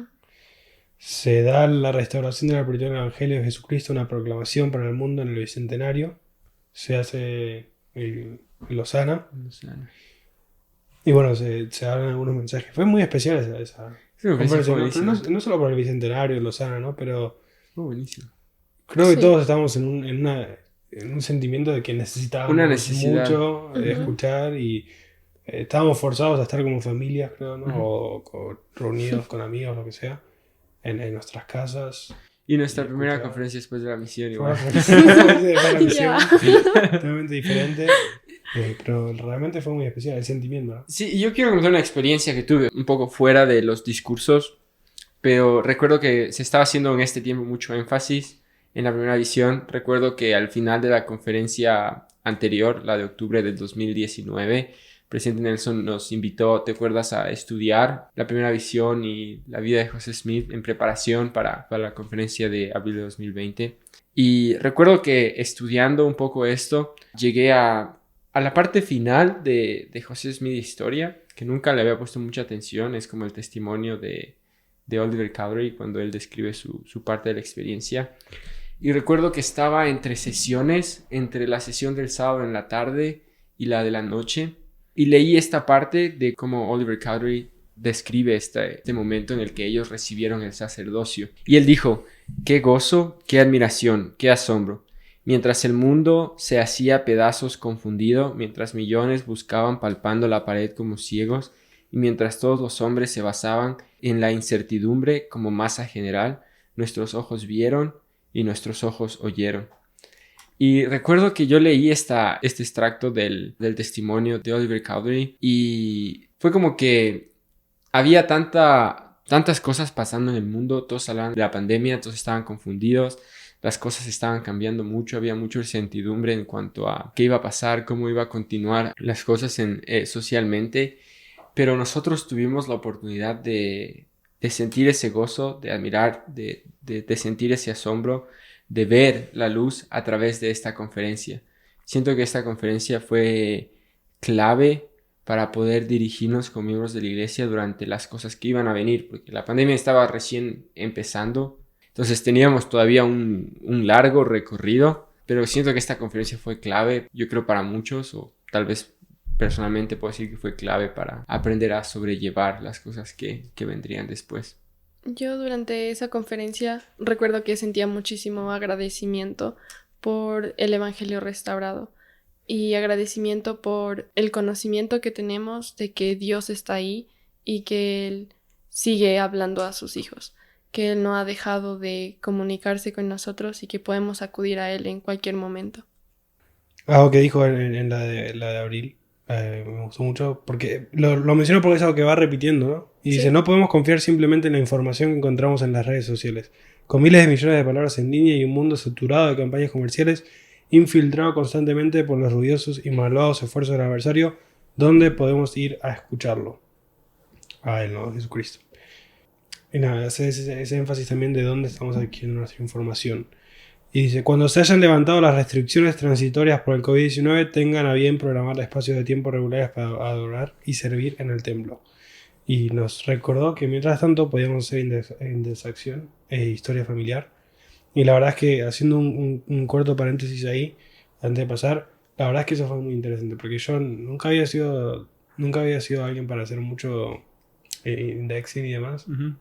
Se da la restauración del predicado Evangelio de Jesucristo, una proclamación para el mundo en el bicentenario. Se hace el Osana. Y bueno, se dan algunos mensajes. Fue muy especial esa Sí, me pareció conferencia, ¿no? buenísimo. Pero no solo por el bicentenario, el Osana, ¿no? Pero Fue buenísimo. creo que Sí. todos estamos en un sentimiento de que necesitábamos Una necesidad. mucho escuchar y estábamos forzados a estar como familias, creo, ¿no? O reunidos con amigos, lo que sea, en nuestras casas. Y nuestra Y primera escuchar. conferencia después de la misión Fue igual. una misión Ya. totalmente diferente, pero realmente fue muy especial el sentimiento, ¿no? Sí, y yo quiero contar una experiencia que tuve un poco fuera de los discursos, pero recuerdo que se estaba haciendo en este tiempo mucho énfasis en la primera visión. Recuerdo que al final de la conferencia anterior, la de octubre del 2019, el presidente Nelson nos invitó, ¿te acuerdas?, a estudiar la primera visión y la vida de José Smith en preparación para la conferencia de abril de 2020. Y recuerdo que estudiando un poco esto, llegué a la parte final de José Smith Historia, que nunca le había puesto mucha atención. Es como el testimonio de Oliver Cowdery cuando él describe su parte de la experiencia. Y recuerdo que estaba entre sesiones, entre la sesión del sábado en la tarde y la de la noche, y leí esta parte de cómo Oliver Cowdery describe este momento en el que ellos recibieron el sacerdocio. Y él dijo: qué gozo, qué admiración, qué asombro. Mientras el mundo se hacía pedazos confundido, mientras millones buscaban palpando la pared como ciegos, y mientras todos los hombres se basaban en la incertidumbre como masa general, nuestros ojos vieron y nuestros ojos oyeron. Y recuerdo que yo leí este extracto del testimonio de Oliver Cowdery y fue como que había tantas cosas pasando en el mundo. Todos hablaban de la pandemia, todos estaban confundidos, las cosas estaban cambiando mucho, había mucha incertidumbre en cuanto a qué iba a pasar, cómo iba a continuar las cosas socialmente, pero nosotros tuvimos la oportunidad de sentir ese gozo, de admirar, de sentir ese asombro, de ver la luz a través de esta conferencia. Siento que esta conferencia fue clave para poder dirigirnos como miembros de la iglesia durante las cosas que iban a venir, porque la pandemia estaba recién empezando, entonces teníamos todavía un largo recorrido, pero siento que esta conferencia fue clave, yo creo para muchos, o tal vez personalmente puedo decir que fue clave para aprender a sobrellevar las cosas que vendrían después. Yo durante esa conferencia recuerdo que sentía muchísimo agradecimiento por el Evangelio restaurado y agradecimiento por el conocimiento que tenemos de que Dios está ahí y que Él sigue hablando a sus hijos, que Él no ha dejado de comunicarse con nosotros y que podemos acudir a Él en cualquier momento. Algo que dijo en la de abril, me gustó mucho, porque lo menciono porque es algo que va repitiendo, ¿no? Y dice: Sí. no podemos confiar simplemente en la información que encontramos en las redes sociales. Con miles de millones de palabras en línea y un mundo saturado de campañas comerciales, infiltrado constantemente por los ruidosos y malvados esfuerzos del adversario, ¿dónde podemos ir a escucharlo? A Él, ¿no? Jesucristo. Y nada, hace ese énfasis también de dónde estamos adquiriendo nuestra información. Y dice: cuando se hayan levantado las restricciones transitorias por el COVID-19, tengan a bien programar espacios de tiempo regulares para adorar y servir en el templo. Y nos recordó que mientras tanto podíamos hacer indexación e historia familiar. Y la verdad es que, haciendo un corto paréntesis ahí, antes de pasar, la verdad es que eso fue muy interesante, porque yo nunca había sido alguien para hacer mucho indexing y demás. Uh-huh.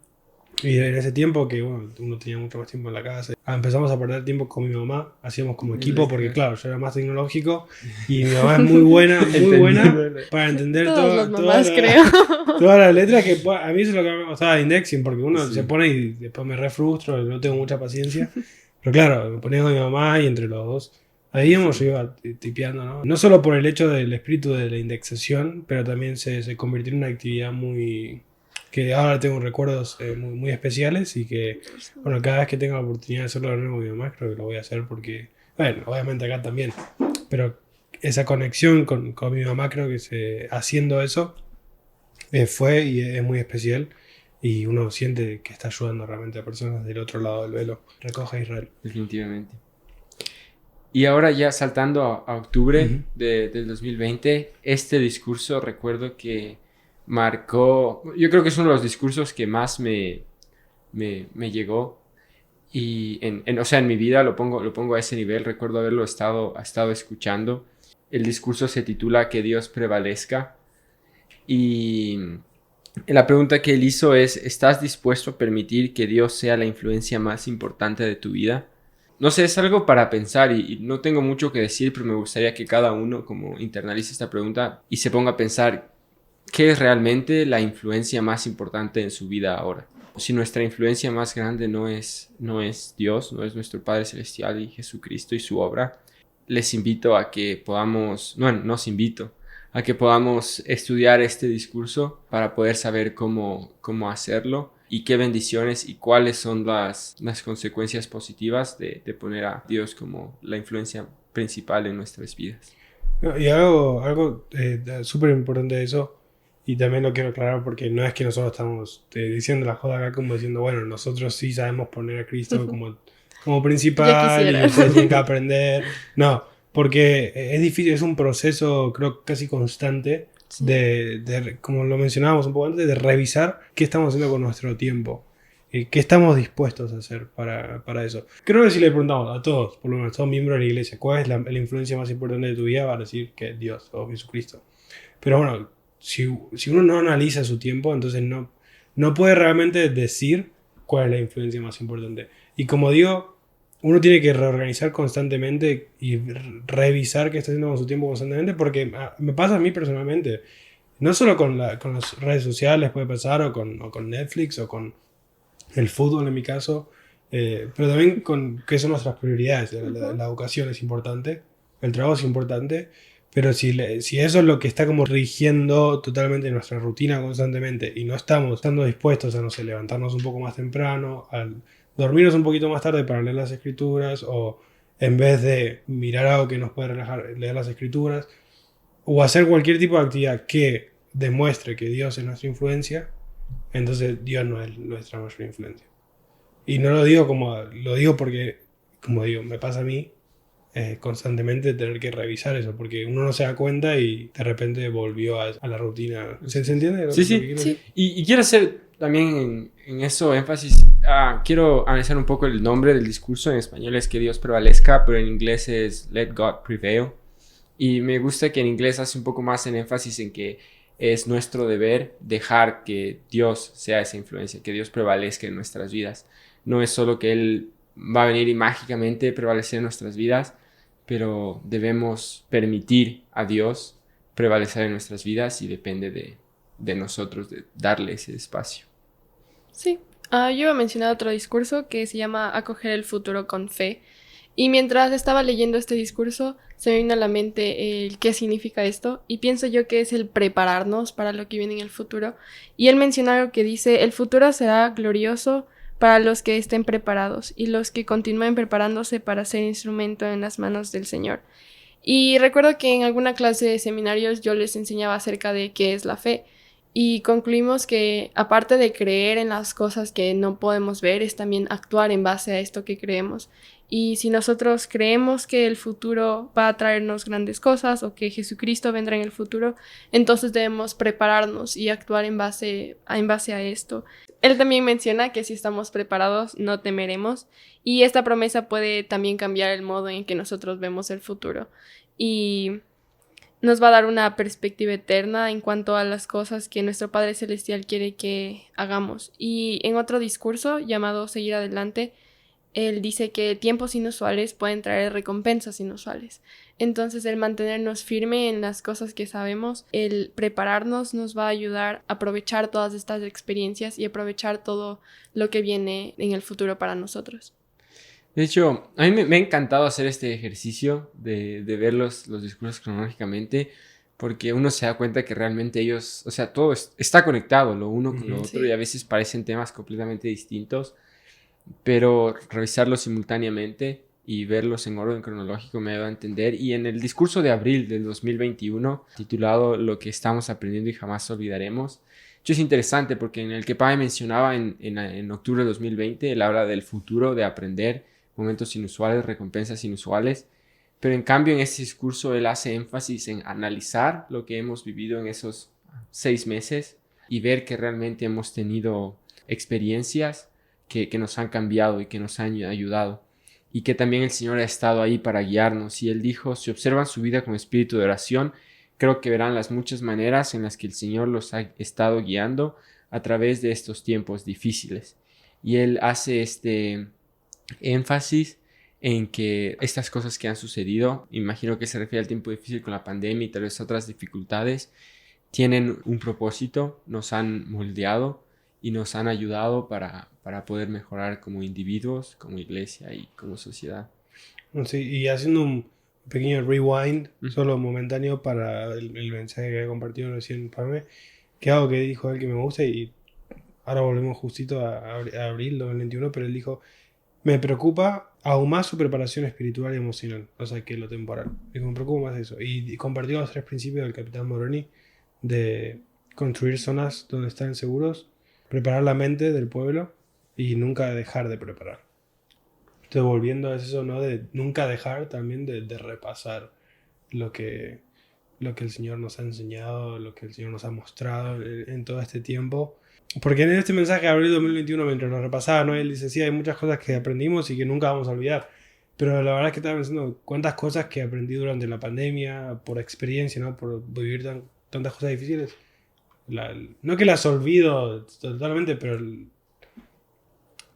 Y en ese tiempo que bueno, uno tenía mucho más tiempo en la casa, empezamos a perder tiempo con mi mamá, hacíamos como equipo, porque claro, yo era más tecnológico y mi mamá es muy buena para entender Todas las mamás, creo. todas las letras, que a mí eso es lo que me gustaba de indexing, porque uno se pone y después me refrustro, no tengo mucha paciencia, pero claro, me ponía con mi mamá y entre los dos ahí yo iba tipeando, ¿no? No solo por el hecho del espíritu de la indexación, pero también se convirtió en una actividad muy... que ahora tengo recuerdos muy, muy especiales y que, bueno, cada vez que tenga la oportunidad de hacerlo de nuevo con mi mamá, creo que lo voy a hacer porque, bueno, obviamente acá también, pero esa conexión con mi mamá, creo que haciendo eso fue y es muy especial y uno siente que está ayudando realmente a personas del otro lado del velo. Recoge a Israel. Definitivamente. Y ahora ya saltando a octubre Uh-huh. del 2020, este discurso recuerdo que marcó, yo creo que es uno de los discursos que más me llegó y o sea, en mi vida lo pongo a ese nivel. Recuerdo haberlo estado escuchando. El discurso se titula Que Dios prevalezca y la pregunta que él hizo es: ¿estás dispuesto a permitir que Dios sea la influencia más importante de tu vida? No sé, es algo para pensar y no tengo mucho que decir, pero me gustaría que cada uno como internalice esta pregunta y se ponga a pensar ¿qué es realmente la influencia más importante en su vida ahora? Si nuestra influencia más grande no es Dios, no es nuestro Padre Celestial y Jesucristo y su obra, les invito a que podamos, nos invito a que podamos estudiar este discurso para poder saber cómo hacerlo y qué bendiciones y cuáles son las consecuencias positivas de poner a Dios como la influencia principal en nuestras vidas. Y algo súper importante de eso, y también lo quiero aclarar porque no es que nosotros estamos diciendo la joda acá como diciendo, bueno, nosotros sí sabemos poner a Cristo como como Ya principal y quisiera. ustedes tienen que aprender. No, porque es difícil, es un proceso creo casi constante Sí. como lo mencionábamos un poco antes, de revisar qué estamos haciendo con nuestro tiempo. ¿Qué estamos dispuestos a hacer para eso? Creo que si le preguntamos a todos, por lo menos todos miembros de la iglesia, ¿cuál es la influencia más importante de tu vida? Van a decir que Dios o Jesucristo. Pero bueno, si uno no analiza su tiempo, entonces no puede realmente decir cuál es la influencia más importante. Y como digo, uno tiene que reorganizar constantemente y revisar qué está haciendo con su tiempo constantemente, porque me pasa a mí personalmente, no solo con las redes sociales puede pasar, o con Netflix, o con el fútbol en mi caso, pero también con qué son nuestras prioridades. La educación es importante, el trabajo es importante, pero si eso es lo que está como rigiendo totalmente nuestra rutina constantemente y no estando dispuestos a, no sé, levantarnos un poco más temprano, a dormirnos un poquito más tarde para leer las escrituras, o en vez de mirar algo que nos puede relajar, leer las escrituras, o hacer cualquier tipo de actividad que demuestre que Dios es nuestra influencia, entonces Dios no es nuestra mayor influencia. Y no lo digo porque, como digo, me pasa a mí constantemente tener que revisar eso, porque uno no se da cuenta y de repente volvió a la rutina. ¿Se entiende Sí, lo que sí. quiero Sí. decir? Y quiero hacer también en eso énfasis. Quiero analizar un poco el nombre del discurso. En español es que Dios prevalezca, pero en inglés es Let God Prevail. Y me gusta que en inglés hace un poco más en énfasis en que es nuestro deber dejar que Dios sea esa influencia, que Dios prevalezca en nuestras vidas. No es solo que Él va a venir y mágicamente prevalecer en nuestras vidas, pero debemos permitir a Dios prevalecer en nuestras vidas y depende de nosotros de darle ese espacio. Sí. Yo iba a mencionar otro discurso que se llama Acoger el futuro con fe. Y mientras estaba leyendo este discurso, se me vino a la mente el qué significa esto. Y pienso yo que es el prepararnos para lo que viene en el futuro. Y él menciona algo que dice, el futuro será glorioso para los que estén preparados y los que continúen preparándose para ser instrumento en las manos del Señor. Y recuerdo que en alguna clase de seminarios yo les enseñaba acerca de qué es la fe. Y concluimos que aparte de creer en las cosas que no podemos ver, es también actuar en base a esto que creemos. Y si nosotros creemos que el futuro va a traernos grandes cosas o que Jesucristo vendrá en el futuro, entonces debemos prepararnos y actuar en base a esto. Él también menciona que si estamos preparados no temeremos, y esta promesa puede también cambiar el modo en que nosotros vemos el futuro. Y nos va a dar una perspectiva eterna en cuanto a las cosas que nuestro Padre Celestial quiere que hagamos. Y en otro discurso llamado Seguir Adelante, él dice que tiempos inusuales pueden traer recompensas inusuales. Entonces el mantenernos firme en las cosas que sabemos, el prepararnos nos va a ayudar a aprovechar todas estas experiencias y aprovechar todo lo que viene en el futuro para nosotros. De hecho, a mí me ha encantado hacer este ejercicio de ver los discursos cronológicamente, porque uno se da cuenta que realmente ellos, o sea, todo está conectado lo uno con lo otro, y Sí. a veces parecen temas completamente distintos, pero revisarlos simultáneamente y verlos en orden cronológico me ayuda a entender. Y en el discurso de abril del 2021, titulado Lo que estamos aprendiendo y jamás olvidaremos, es interesante porque en el que Pai mencionaba en octubre de 2020, él habla del futuro, de aprender, momentos inusuales, recompensas inusuales, pero en cambio en ese discurso él hace énfasis en analizar lo que hemos vivido en esos 6 meses y ver que realmente hemos tenido experiencias que nos han cambiado y que nos han ayudado, y que también el Señor ha estado ahí para guiarnos. Y Él dijo, si observan su vida con espíritu de oración, creo que verán las muchas maneras en las que el Señor los ha estado guiando a través de estos tiempos difíciles. Y Él hace este énfasis en que estas cosas que han sucedido, imagino que se refiere al tiempo difícil con la pandemia y tal vez otras dificultades, tienen un propósito, nos han moldeado y nos han ayudado para poder mejorar como individuos, como iglesia y como sociedad. Sí, y haciendo un pequeño rewind, Mm. solo momentáneo, para el mensaje que había compartido recién Pame, que algo que dijo él que me gusta, y ahora volvemos justito a abril 2021, pero él dijo, me preocupa aún más su preparación espiritual y emocional, o sea, que lo temporal. Dijo, me preocupa más eso. Y compartió los 3 principios del Capitán Moroni de construir zonas donde están seguros, preparar la mente del pueblo y nunca dejar de preparar. Entonces, volviendo a eso, ¿no? De nunca dejar también de repasar lo que, lo que el Señor nos ha enseñado, lo que el Señor nos ha mostrado en todo este tiempo. Porque en este mensaje de abril 2021, mientras lo repasaba, ¿no? Él dice, sí, hay muchas cosas que aprendimos y que nunca vamos a olvidar. Pero la verdad es que estaba pensando cuántas cosas que aprendí durante la pandemia, por experiencia, ¿no? Por vivir tantas cosas difíciles. No que las olvido totalmente, pero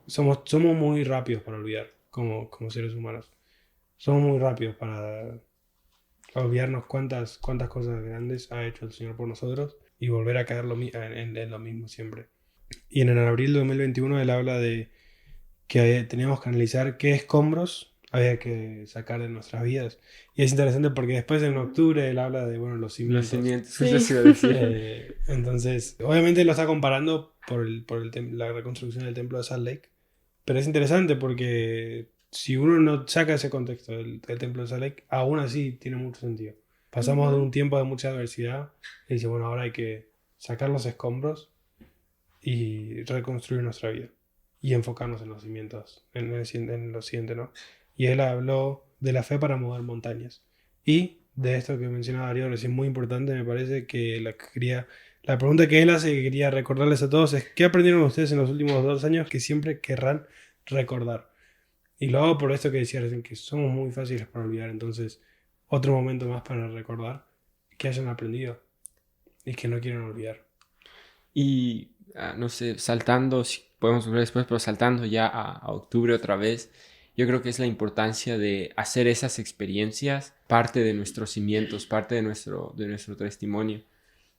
somos muy rápidos para olvidar como seres humanos. Somos muy rápidos para olvidarnos cuántas cosas grandes ha hecho el Señor por nosotros y volver a caer en lo mismo siempre. Y en el abril de 2021 él habla de que teníamos que analizar qué escombros había que sacar de nuestras vidas. Y es interesante porque después en octubre él habla de, bueno, los Los cimientos. cimientos, Sí. eso se iba a decir. Entonces, obviamente lo está comparando por la reconstrucción del templo de Salt Lake. Pero es interesante porque si uno no saca ese contexto del templo de Salt Lake, aún así tiene mucho sentido. Pasamos de un tiempo de mucha adversidad y dice, bueno, ahora hay que sacar los escombros y reconstruir nuestra vida. Y enfocarnos en los cimientos, en lo siguiente, ¿no? Y él habló de la fe para mover montañas. Y de esto que mencionaba Darío, es muy importante, me parece que la pregunta que él hace, que quería recordarles a todos, es ¿qué aprendieron ustedes en los últimos 2 años que siempre querrán recordar? Y lo hago por esto que decía recién, que somos muy fáciles para olvidar. Entonces, otro momento más para recordar que hayan aprendido y que no quieren olvidar. Y, no sé, saltando, si podemos volver después, pero saltando ya a octubre otra vez, yo creo que es la importancia de hacer esas experiencias parte de nuestros cimientos, parte de nuestro testimonio.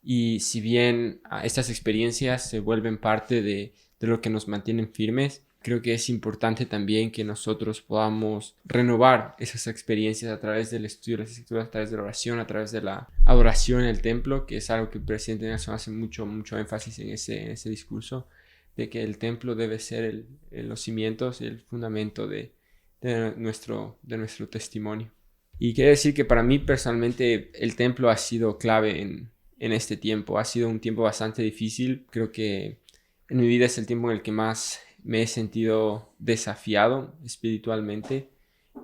Y si bien estas experiencias se vuelven parte de lo que nos mantienen firmes, creo que es importante también que nosotros podamos renovar esas experiencias a través del estudio de las escrituras, a través de la oración, a través de la adoración en el templo, que es algo que el presidente Nelson hace mucho énfasis en ese discurso, de que el templo debe ser los cimientos y el fundamento de nuestro testimonio. Y quiero decir que para mí personalmente el templo ha sido clave en este tiempo. Ha sido un tiempo bastante difícil. Creo que en mi vida es el tiempo en el que más me he sentido desafiado espiritualmente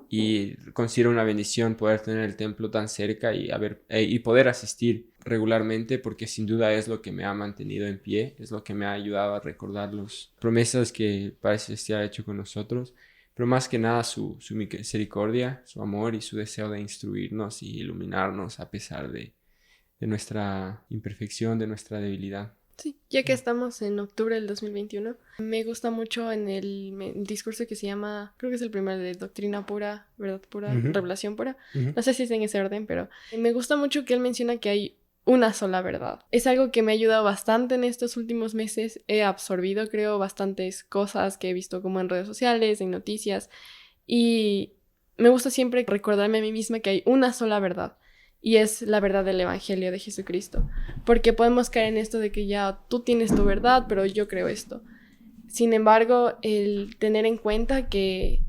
y considero una bendición poder tener el templo tan cerca y poder asistir regularmente, porque sin duda es lo que me ha mantenido en pie, es lo que me ha ayudado a recordar las promesas que Padre Celestial ha hecho con nosotros, pero más que nada su misericordia, su amor y su deseo de instruirnos y iluminarnos a pesar de nuestra imperfección, de nuestra debilidad. Sí, ya que estamos en octubre del 2021, me gusta mucho en el discurso que se llama, creo que es el primero, de Doctrina Pura, Verdad Pura, Revelación Pura. No sé si es en ese orden, pero me gusta mucho que él menciona que hay una sola verdad. Es algo que me ha ayudado bastante en estos últimos meses. He absorbido, creo, bastantes cosas que he visto como en redes sociales, en noticias, y me gusta siempre recordarme a mí misma que hay una sola verdad. Y es la verdad del Evangelio de Jesucristo. Porque podemos caer en esto de que ya tú tienes tu verdad, pero yo creo esto. Sin embargo, el tener en cuenta que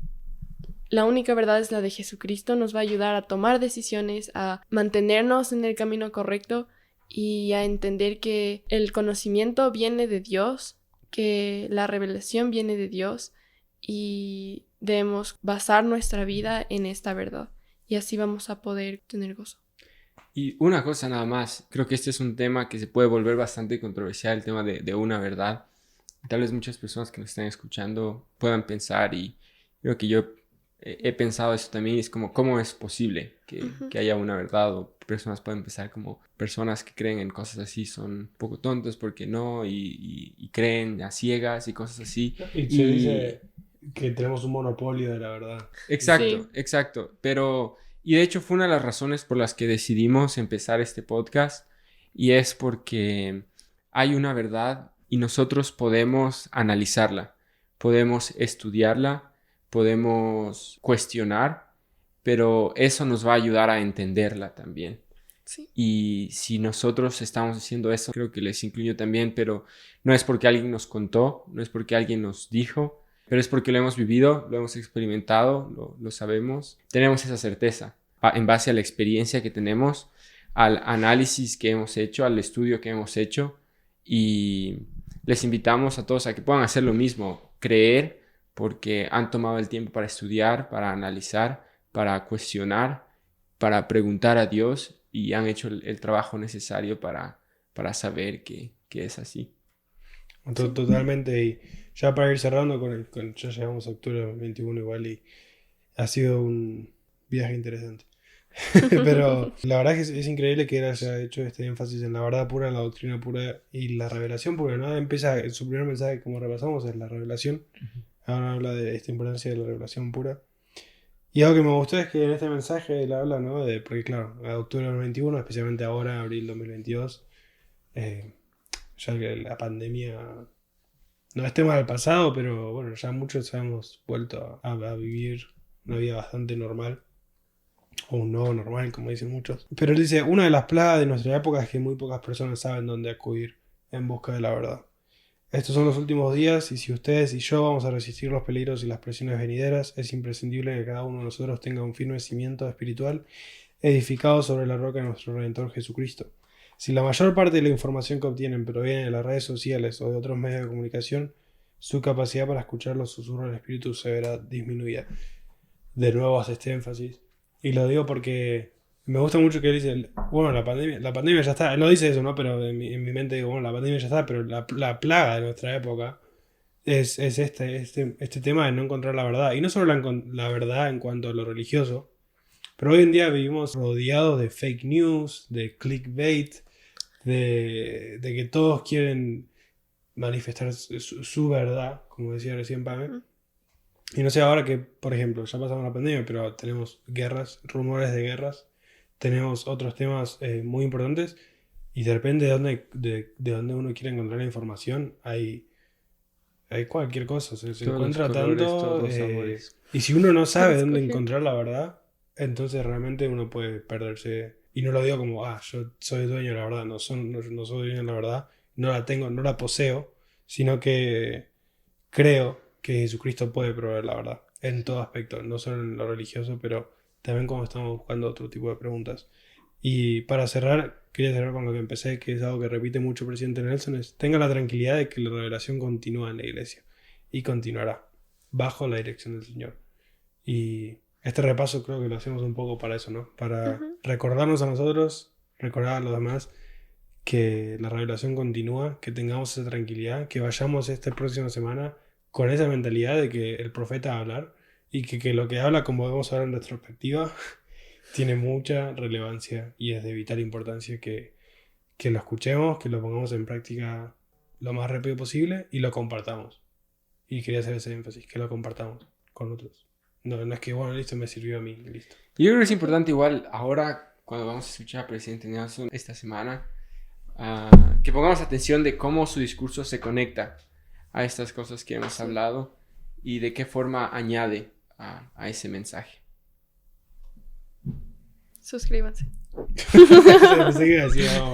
la única verdad es la de Jesucristo nos va a ayudar a tomar decisiones, a mantenernos en el camino correcto y a entender que el conocimiento viene de Dios, que la revelación viene de Dios y debemos basar nuestra vida en esta verdad. Y así vamos a poder tener gozo. Y una cosa nada más, creo que este es un tema que se puede volver bastante controversial, el tema de una verdad. Tal vez muchas personas que nos están escuchando puedan pensar, y creo que yo he pensado eso también, es como, ¿cómo es posible que haya una verdad? O personas pueden pensar como personas que creen en cosas así son un poco tontos porque no, y creen a ciegas y cosas así. Y se dice que tenemos un monopolio de la verdad. Exacto, Sí. exacto. Pero, y de hecho fue una de las razones por las que decidimos empezar este podcast, y es porque hay una verdad y nosotros podemos analizarla, podemos estudiarla, podemos cuestionar, pero eso nos va a ayudar a entenderla también. Sí. Y si nosotros estamos haciendo eso, creo que les incluyo también, pero no es porque alguien nos contó, no es porque alguien nos dijo, pero es porque lo hemos vivido, lo hemos experimentado, lo sabemos. Tenemos esa certeza en base a la experiencia que tenemos, al análisis que hemos hecho, al estudio que hemos hecho, y les invitamos a todos a que puedan hacer lo mismo, creer porque han tomado el tiempo para estudiar, para analizar, para cuestionar, para preguntar a Dios y han hecho el trabajo necesario para saber que es así. Totalmente. Y ya para ir cerrando ya llegamos a octubre del 21 igual y ha sido un viaje interesante. Pero la verdad es que es increíble que él haya hecho este énfasis en la verdad pura, en la doctrina pura y la revelación, porque no empieza, en su primer mensaje, como repasamos, es la revelación. Ahora habla de esta importancia de la revelación pura. Y algo que me gustó es que en este mensaje él habla, ¿no? Porque claro, a octubre del 21, especialmente ahora, abril 2022, ya que la pandemia no es tema del pasado, pero bueno, ya muchos hemos vuelto a vivir una vida bastante normal. O un nuevo normal, como dicen muchos. Pero él dice, una de las plagas de nuestra época es que muy pocas personas saben dónde acudir en busca de la verdad. Estos son los últimos días y si ustedes y yo vamos a resistir los peligros y las presiones venideras, es imprescindible que cada uno de nosotros tenga un firme cimiento espiritual edificado sobre la roca de nuestro Redentor Jesucristo. Si la mayor parte de la información que obtienen proviene de las redes sociales o de otros medios de comunicación, su capacidad para escuchar los susurros del Espíritu se verá disminuida. De nuevo hace este énfasis. Y lo digo porque me gusta mucho que él dice, bueno, la pandemia ya está. Él no dice eso, ¿no? Pero en mi mente digo, bueno, la pandemia ya está, pero la plaga de nuestra época es este tema de no encontrar la verdad. Y no solo la verdad en cuanto a lo religioso, pero hoy en día vivimos rodeados de fake news, de clickbait, de que todos quieren manifestar su verdad, como decía recién Pame. Y no sé, ahora que, por ejemplo, ya pasamos la pandemia, pero tenemos guerras, rumores de guerras, tenemos otros temas muy importantes, y de repente de donde uno quiere encontrar la información, hay cualquier cosa, se encuentra tanto, y si uno no sabe dónde encontrar la verdad, entonces realmente uno puede perderse, y no lo digo como, yo soy dueño de la verdad, no soy dueño de la verdad, no la tengo, no la poseo, sino que creo que Jesucristo puede proveer la verdad en todo aspecto, no solo en lo religioso, pero también cuando estamos buscando otro tipo de preguntas. Y para cerrar, quería cerrar con lo que empecé, que es algo que repite mucho el presidente Nelson, es tenga la tranquilidad de que la revelación continúa en la iglesia y continuará bajo la dirección del Señor. Y este repaso creo que lo hacemos un poco para eso, ¿no? Para recordarnos a nosotros, recordar a los demás que la revelación continúa, que tengamos esa tranquilidad, que vayamos esta próxima semana con esa mentalidad de que el profeta va a hablar y que lo que habla, como vemos ahora en retrospectiva, tiene mucha relevancia y es de vital importancia que lo escuchemos, que lo pongamos en práctica lo más rápido posible y lo compartamos. Y quería hacer ese énfasis, que lo compartamos con otros. No es que, bueno, listo, me sirvió a mí, listo. Yo creo que es importante igual ahora, cuando vamos a escuchar al presidente Nelson esta semana, que pongamos atención de cómo su discurso se conecta a estas cosas que hemos hablado y de qué forma añade a ese mensaje. Suscríbanse. Pensé que iba a decir, no.